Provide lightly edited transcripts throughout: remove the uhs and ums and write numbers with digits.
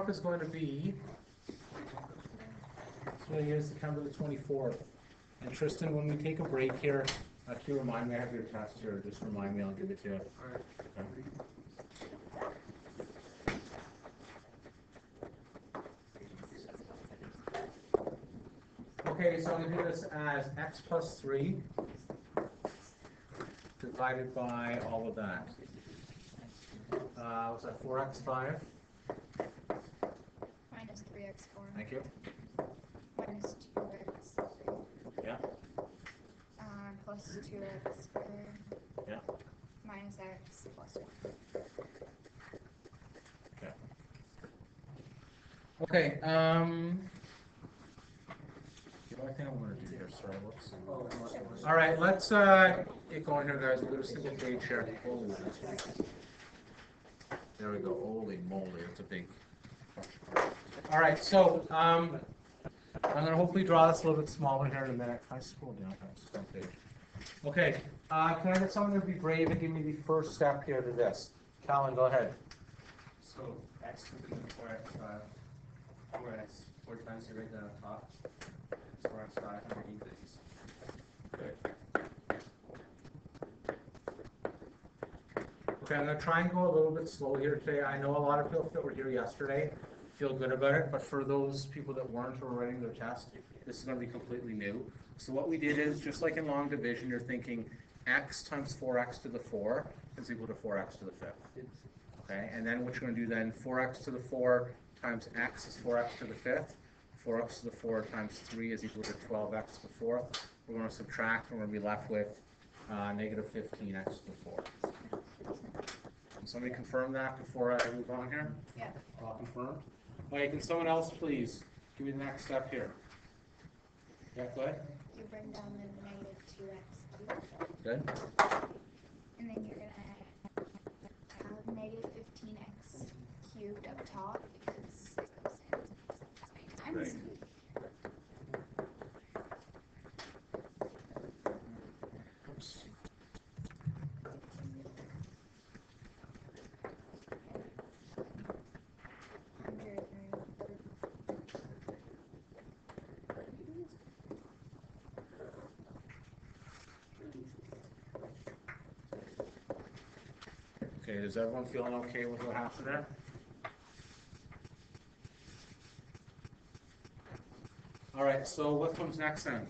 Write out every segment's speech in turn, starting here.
cutoff is going to be, so here's September the 24th. And Tristan, when we take a break here, can you remind me, I have your test here, just remind me, I'll give it to you. Okay, so I'm going to do this as x plus 3 divided by all of that. What's that, 4x5? Minus 3x4. Thank you. Minus 2x3. Yeah. Plus 2x squared. Yeah. Minus x plus 1. Okay. Okay. I think I'm going to do here. Sorry. Whoops. All right. Let's get going here, guys. We'll do a single page here. There we go. Holy moly, it's a big. All right. So I'm going to hopefully draw this a little bit smaller here in a minute. Can I scroll down? Page. Okay. Can I get someone to be brave and give me the first step here to this? Callan, go ahead. So x to the 4x5, 4 times you right down at top. 4x5 underneath these. Okay, I'm going to try and go a little bit slow here today. I know a lot of people that were here yesterday feel good about it, but for those people that weren't or were writing their test, this is going to be completely new. So what we did is, just like in long division, you're thinking x times 4x to the 4 is equal to 4x to the 5th. Okay, and then what you're going to do then, 4x to the 4 times x is 4x to the 5th. 4x to the 4 times 3 is equal to 12x to the 4th. We're going to subtract, and we're going to be left with negative 15x to the 4th. Can somebody confirm that before I move on here? Yeah. All confirmed? Okay, can someone else please give me the next step here? Yeah, go ahead. You bring down the negative 2x cubed. Good. And then you're going to add negative 15x cubed up top because it goes in as many times. Oops. Okay, is everyone feeling okay with what happened there? All right, so what comes next then?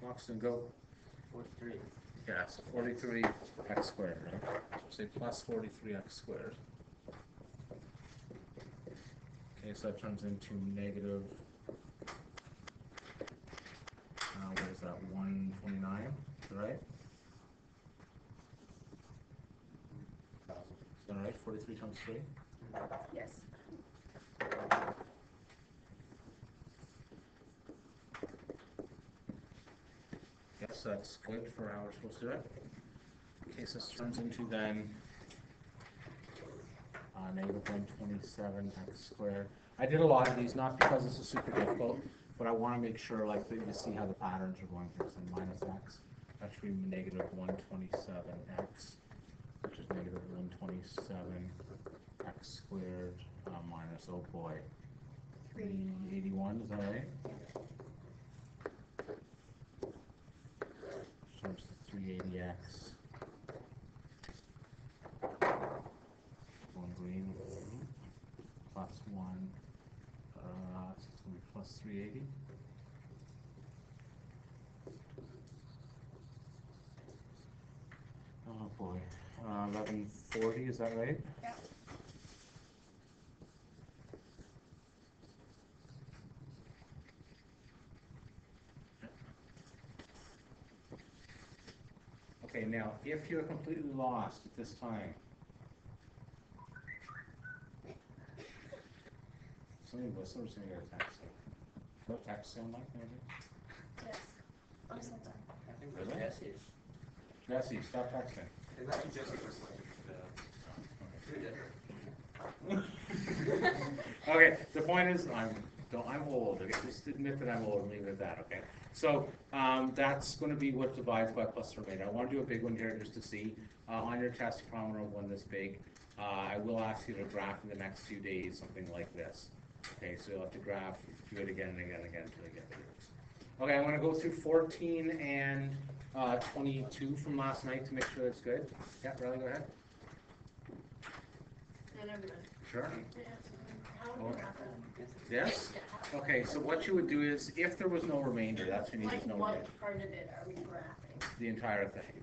Loxton, go. 43. Yeah, so 43x squared, right? So say plus 43x squared. Okay, so that turns into negative, what is that, 129, right? Is that right, 43 times 3? Yes. Yes, that's good for how we're supposed to do it. Okay, so this turns into then negative 127x squared. I did a lot of these, not because this is super difficult, but I want to make sure like that you see how the patterns are going here. So minus x, that should be negative 127x, which is negative 127x squared minus, oh boy, 381, is that right? Turns to 380x. One green plus 1, so it's going to be plus 380. Oh boy, 1140, is that right? Yeah. Okay, now if you're completely lost at this time, somebody whistle or somebody got a text. What text sound like, maybe? Yes. Or something. I think Really? Jesse. Jesse, stop texting. It's actually Jesse was like Okay, the point is, I'm I'm old, okay, just admit that I'm old and leave it at that, okay? So, that's gonna be what divides by plus the remainder. I wanna do a big one here just to see, on your test, you probably won't one this big. I will ask you to graph in the next few days, something like this. Okay, so you'll have to graph, do it again and again and again until you get through it. Okay, I'm gonna go through 14 and 22 from last night to make sure that's good. Yeah, Riley, go ahead. Sure. Okay. Yes? Okay, so what you would do is, if there was no remainder, that's when you just know What part of it are we graphing? the entire thing.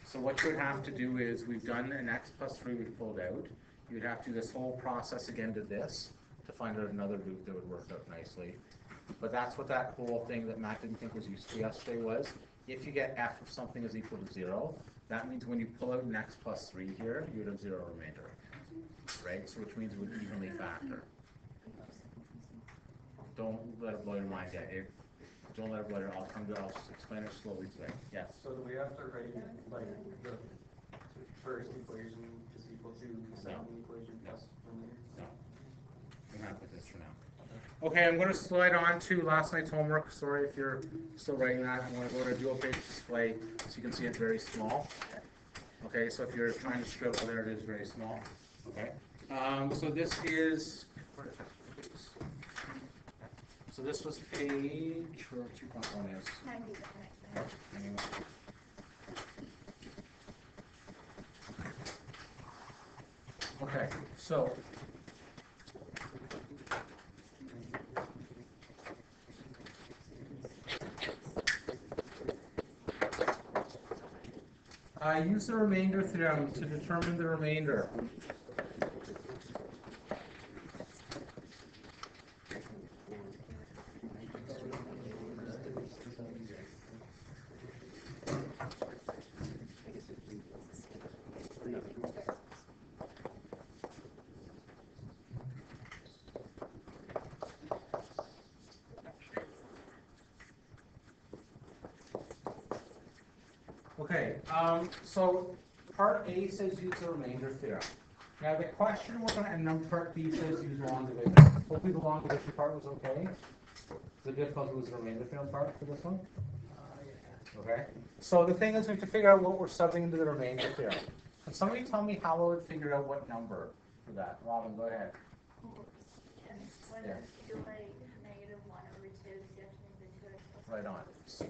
So what you would have to do is, we've done an x plus 3 we've pulled out. You would have to do this whole process again to this, to find out another root that would work out nicely. But that's what that whole thing that Matt didn't think was useful yesterday was. If you get f of something is equal to 0, that means when you pull out an x plus 3 here, you would have 0 remainder. Right? So which means it would evenly factor. Don't let it blow your mind yet. Don't let it blow your, I'll just explain it slowly today. Yes? So do we have to write like the first equation is equal to the second equation plus remainder? No. I'm happy with this for now. Okay, I'm going to slide on to last night's homework. Sorry if you're still writing that. I'm going to go to dual page display so you can see it's very small. Okay, so if you're trying to scribble there, it is very small. Okay. So this is, so this was page, where 2.1 is. 91. Okay, so use the remainder theorem to determine the remainder. Okay, so part A says use the remainder theorem. Now the question we're going to, and then part B says use long division. Hopefully the long division part was okay. The difficulty was the remainder theorem part for this one. Okay, so the thing is we have to figure out what we're subbing into the remainder theorem. Can somebody tell me how I would figure out what number for that? Robin, go ahead. When you like -1 over 2, you have to make the 2x plus Right on.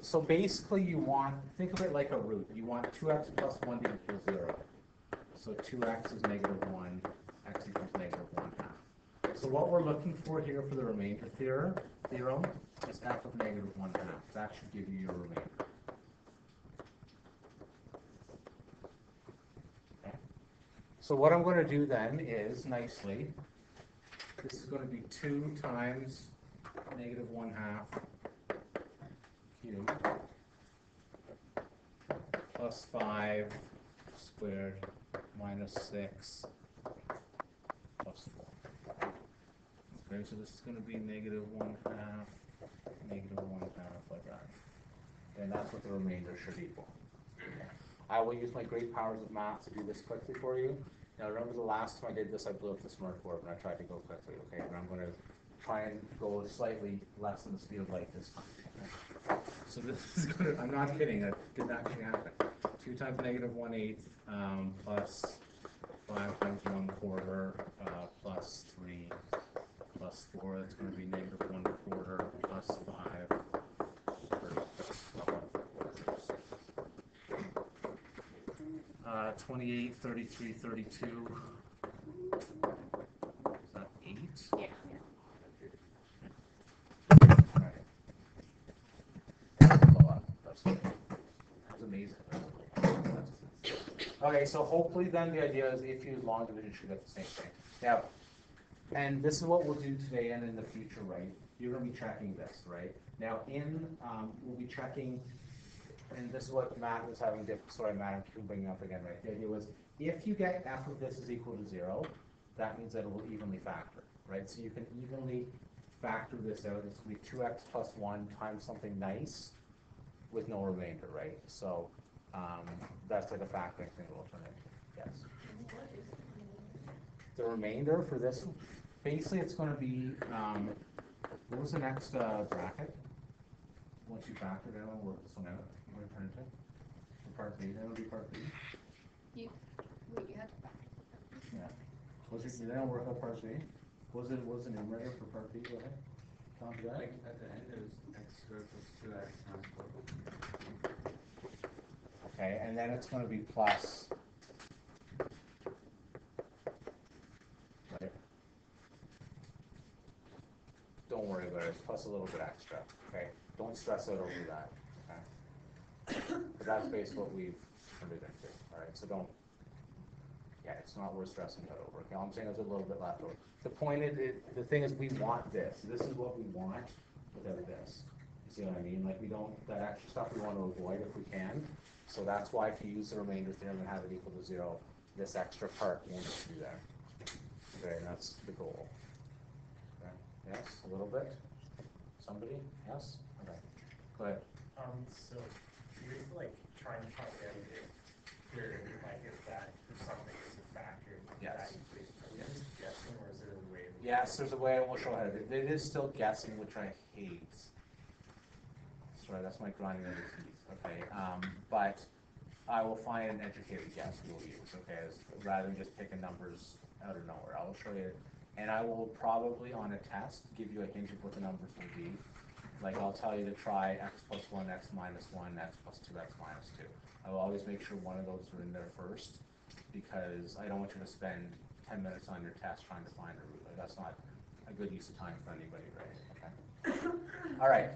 So basically you want, think of it like a root. You want 2x plus 1 to equal 0. So 2x is -1, x equals -1/2. So what we're looking for here for the remainder theorem is f of -1/2. That should give you your remainder. Okay. So what I'm going to do then is, nicely, this is going to be 2 times -1/2 cubed plus 5 squared minus 6 plus 4. Okay, so this is going to be -1/2, -1/2 like that. And that's what the remainder should equal. I will use my great powers of math to do this quickly for you. Now remember the last time I did this, I blew up the smart board and I tried to go quickly, okay? And I'm going to try and go slightly less than the speed of light this time. So this is going to, I'm not kidding, that did actually happen. 2 times -1/8 plus 5 times 1/4 plus 3 plus 4, that's going to be -1/4 plus 5. 28, 33, 32. Is that 8? Yeah. Right. That's a lot. That's amazing. Okay, so hopefully then the idea is if you use long division, you should get the same thing. Now, and this is what we'll do today and in the future, right? You're going to be checking this, right? Now, we'll be checking, and this is what Matt was having different, sorry, Matt, I'm bringing up again, right? The idea was, if you get f of this is equal to 0, that means that it will evenly factor, right? So you can evenly factor this out. It's going to be 2x plus 1 times something nice with no remainder, right? So that's like a factoring thing we'll turn into. Yes. The remainder for this, basically it's going to be What was the next bracket? Once you factor it out and work this one out, what did it turn into? For part B, then it'll be part B. You had to back. Yeah. Was it, did that work out part B? Was the numerator for part B? Go ahead. Tom, do that? Like, at the end, it was x squared plus 2x times 4. Okay, and then it's going to be plus. Right. Don't worry about it. It's plus a little bit extra. Okay. Don't stress out over that. Okay. But that's basically what we've turned it into. All right. So don't. Yeah, it's not worth stressing that over. Okay. All I'm saying is a little bit left over. The point is, the thing is, we want this. This is what we want without this. You see what I mean? Like we don't, that extra stuff we want to avoid if we can. So that's why if you use the remainder theorem and have it equal to 0, this extra part won't be there. Okay, and that's the goal. Okay. Yes, a little bit. Somebody? Yes? Okay. Go ahead. So you're like trying to find out if you're like if that if something is a factor in Yes. that equation. Are we just guessing or is there a way? Yes, there's a way, and we'll show how to do it. It is still guessing, which I hate. Sorry, that's my grinding of the teeth. Okay, but I will find an educated guess we'll use. Okay, rather than just picking numbers out of nowhere. I will show you, and I will probably on a test give you a hint of what the numbers will be. Like I'll tell you to try x plus 1, x minus 1, x plus 2, x minus 2. I will always make sure one of those are in there first, because I don't want you to spend 10 minutes on your test trying to find a root. Like, that's not a good use of time for anybody, right? Okay. All right.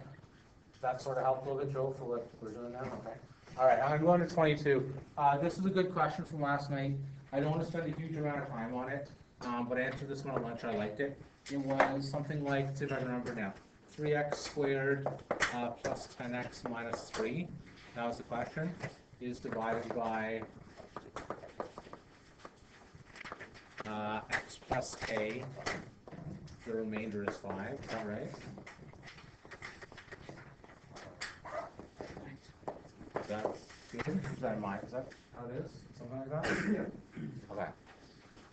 That sort of helped a little bit, Joe, for what we're doing now? Okay. All right, I'm going to 22. This is a good question from last night. I don't want to spend a huge amount of time on it, but I answered this one at lunch. I liked it. It was something like, see if I can remember now, 3x squared plus 10x minus 3. That was the question. Is divided by x plus k. The remainder is 5. Is that right? Is that good? Is that how it is? Something like that? Okay.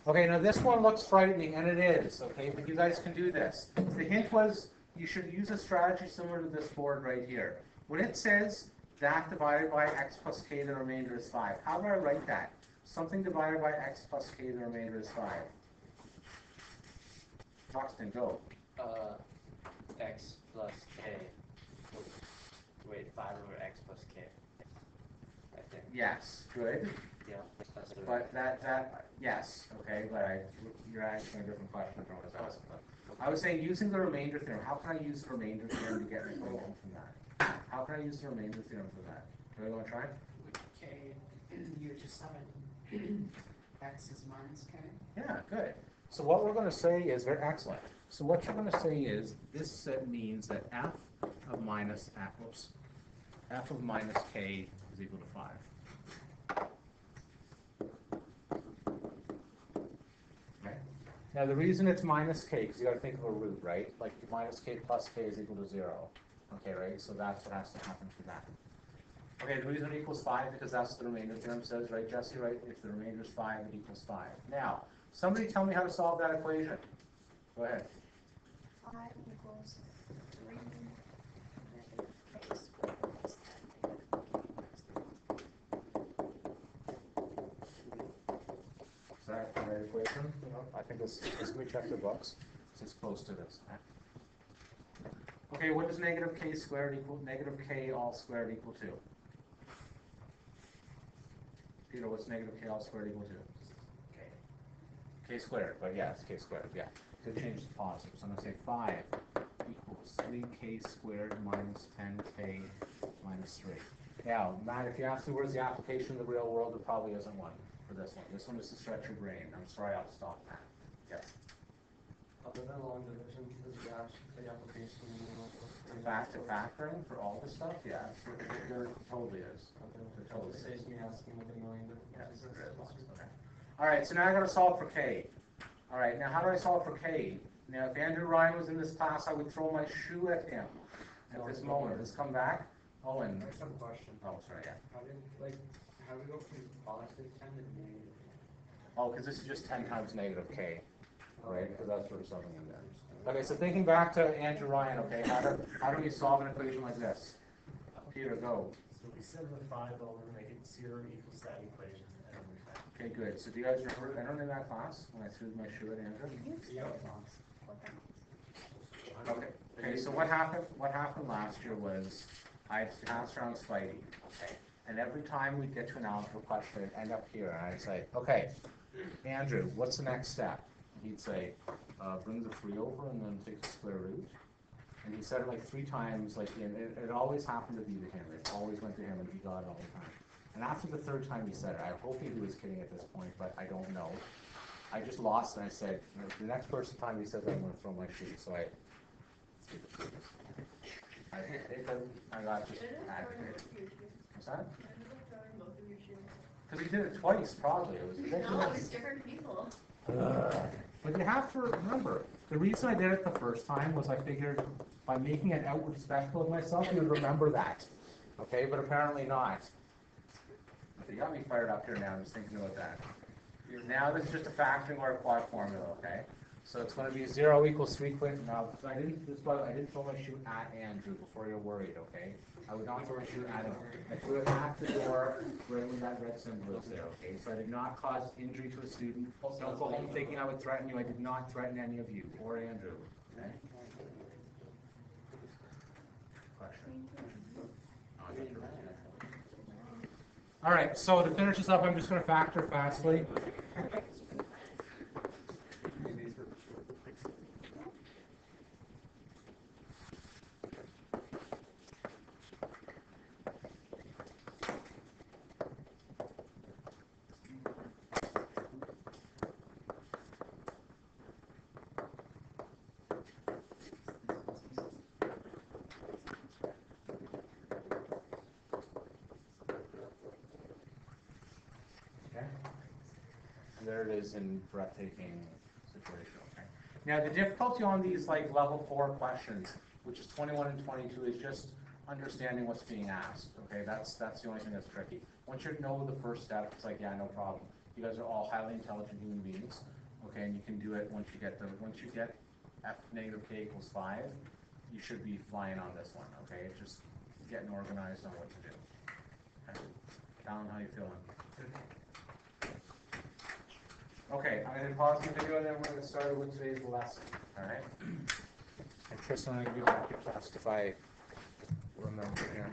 Okay, now this one looks frightening, and it is, okay, but you guys can do this. The hint was you should use a strategy similar to this board right here. When it says that divided by x plus k, the remainder is 5, how do I write that? Something divided by x plus k, the remainder is 5. Buxton, go. X plus k. Wait, 5 over x plus k. I think. Yes, good. Yeah. That's the But yes, okay, but you're asking a different question from what I was asking. I was saying using the remainder theorem. How can I use the remainder theorem to get an equation from that? How can I use the remainder theorem for that? Do you want to try? K, you just have x is minus k. Yeah, good. So what we're going to say is, very excellent. So what you're going to say is, this means that f of minus f, f of minus k is equal to 5. Okay. Now the reason it's minus k, because you got to think of a root, right? Like minus k plus k is equal to 0. Okay, right? So that's what has to happen for that. Okay, the reason it equals 5 because that's what the remainder theorem says, right, Jesse? Right? If the remainder is 5, it equals 5. Now, somebody tell me how to solve that equation. Go ahead. 5 equals 3 negative k squared plus 10 negative Is that the right equation? I think this we check the books. It's close to this. Okay, what does negative k squared equal? Negative k all squared equal to? Peter, what's negative k all squared equal to? K squared, but yes, k squared, yeah. So change to positive. So I'm going to say 5 equals 3k squared minus 10k minus 3. Now, Matt, if you ask me where's the application in the real world, there probably isn't one for this one. This one is to stretch your brain. I'm sorry, I'll stop that. Yes. Other than long division, is the application in the middle? Back to factoring for all this stuff? Yeah, there totally is. There totally is. Saves me asking what a million Yes, there is lots. Okay. All right, so now I got to solve for k. All right, now how do I solve for k? Now, if Andrew Ryan was in this class, I would throw my shoe at him at this moment. Let's come back. Owen. I just have a question. Oh, sorry, yeah. How do we go from positive 10 to negative? Oh, because this is just 10 times negative k. right? Because that's sort of something in there. Okay, so thinking back to Andrew Ryan, okay, how do we solve an equation like this? Peter, go. So we simplify, but we're gonna make it 0 equals that equation, and then we find. Okay, good. So do you guys remember anyone in that class when I threw my shoe at Andrew? Okay. Okay, so what happened last year was I passed around Spidey, okay? And every time we'd get to an algebra question, I'd end up here, and I'd say, okay, Andrew, what's the next step? And he'd say, bring the 3 over and then take the square root. And he said it like 3 times, like, and it always happened to be to him. It always went to him, and he got it all the time. And after the 3rd time he said it, I hope he was kidding at this point, but I don't know. I just lost, and I said, the next time he says, I'm going to throw my shoe. So I got just aggravated. What's that? Because he did it twice, probably. It was ridiculous. No, it's different people. But you have to remember, the reason I did it the first time was I figured by making an outward spectacle of myself, you would remember that. Okay, but apparently not. You got me fired up here now, I'm just thinking about that. Now this is just a factoring or a quad formula, okay? So it's going to be 0 equals 3 quint. Now, I didn't throw my shoe at Andrew before you're worried, okay? I would not throw my shoe at him. I threw it at the door right when that red symbol was there, okay? So I did not cause injury to a student. Don't go home thinking I would threaten you. I did not threaten any of you or Andrew, okay? Question? All right, so to finish this up, I'm just going to factor fastly. There it is in breathtaking situation, okay? Now the difficulty on these like level 4 questions, which is 21 and 22, is just understanding what's being asked, okay? That's the only thing that's tricky. Once you know the first step, it's like, yeah, no problem. You guys are all highly intelligent human beings, okay? And you can do it once you get f negative k equals 5, you should be flying on this one, okay? It's just getting organized on what to do. Okay. Don, how you feeling? Okay, I'm going to pause the video and then we're going to start with today's lesson, all right? And Tristan, I'm going to give you back your test if I remember here.